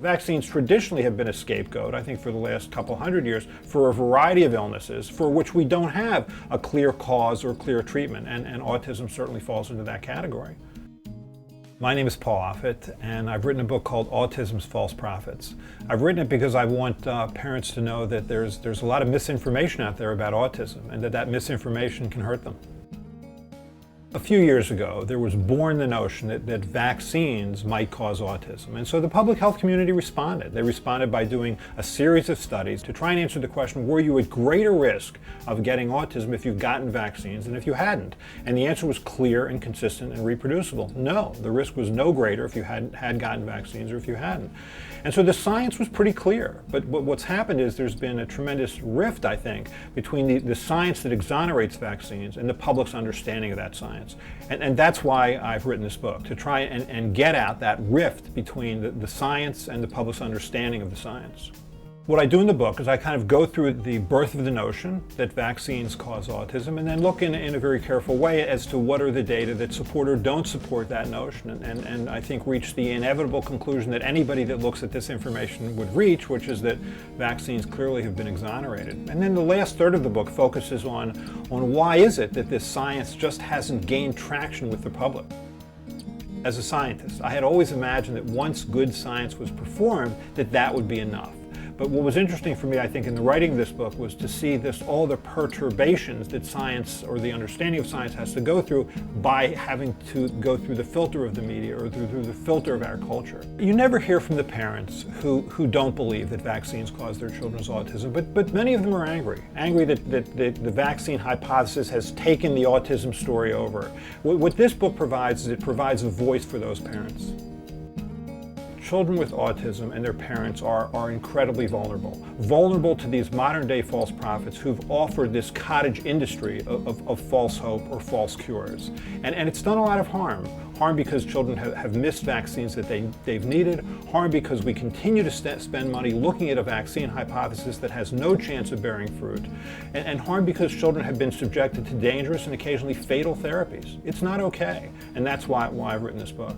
Vaccines traditionally have been a scapegoat, I think for the last couple hundred years, for a variety of illnesses for which we don't have a clear cause or clear treatment, and autism certainly falls into that category. My name is Paul Offit, and I've written a book called Autism's False Prophets. I've written it because I want parents to know that there's a lot of misinformation out there about autism, and that misinformation can hurt them. A few years ago, there was born the notion that vaccines might cause autism. And so the public health community responded. They responded by doing a series of studies to try and answer the question, were you at greater risk of getting autism if you've gotten vaccines than if you hadn't? And the answer was clear and consistent and reproducible. No, the risk was no greater if you had gotten vaccines or if you hadn't. And so the science was pretty clear. But what's happened is there's been a tremendous rift, I think, between the science that exonerates vaccines and the public's understanding of that science. And that's why I've written this book, to try and get at that rift between the science and the public's understanding of the science. What I do in the book is I kind of go through the birth of the notion that vaccines cause autism, and then look in a very careful way as to what are the data that support or don't support that notion, and I think reach the inevitable conclusion that anybody that looks at this information would reach, which is that vaccines clearly have been exonerated. And then the last third of the book focuses on why is it that this science just hasn't gained traction with the public. As a scientist, I had always imagined that once good science was performed, that would be enough. But what was interesting for me, I think, in the writing of this book was to see all the perturbations that science or the understanding of science has to go through by having to go through the filter of the media or through the filter of our culture. You never hear from the parents who don't believe that vaccines cause their children's autism, but many of them are angry that the vaccine hypothesis has taken the autism story over. What this book provides is it provides a voice for those parents. Children with autism and their parents are incredibly vulnerable to these modern day false prophets who've offered this cottage industry of false hope or false cures. And it's done a lot of harm. Harm because children have missed vaccines that they've needed, harm because we continue to spend money looking at a vaccine hypothesis that has no chance of bearing fruit, and harm because children have been subjected to dangerous and occasionally fatal therapies. It's not okay, and that's why I've written this book.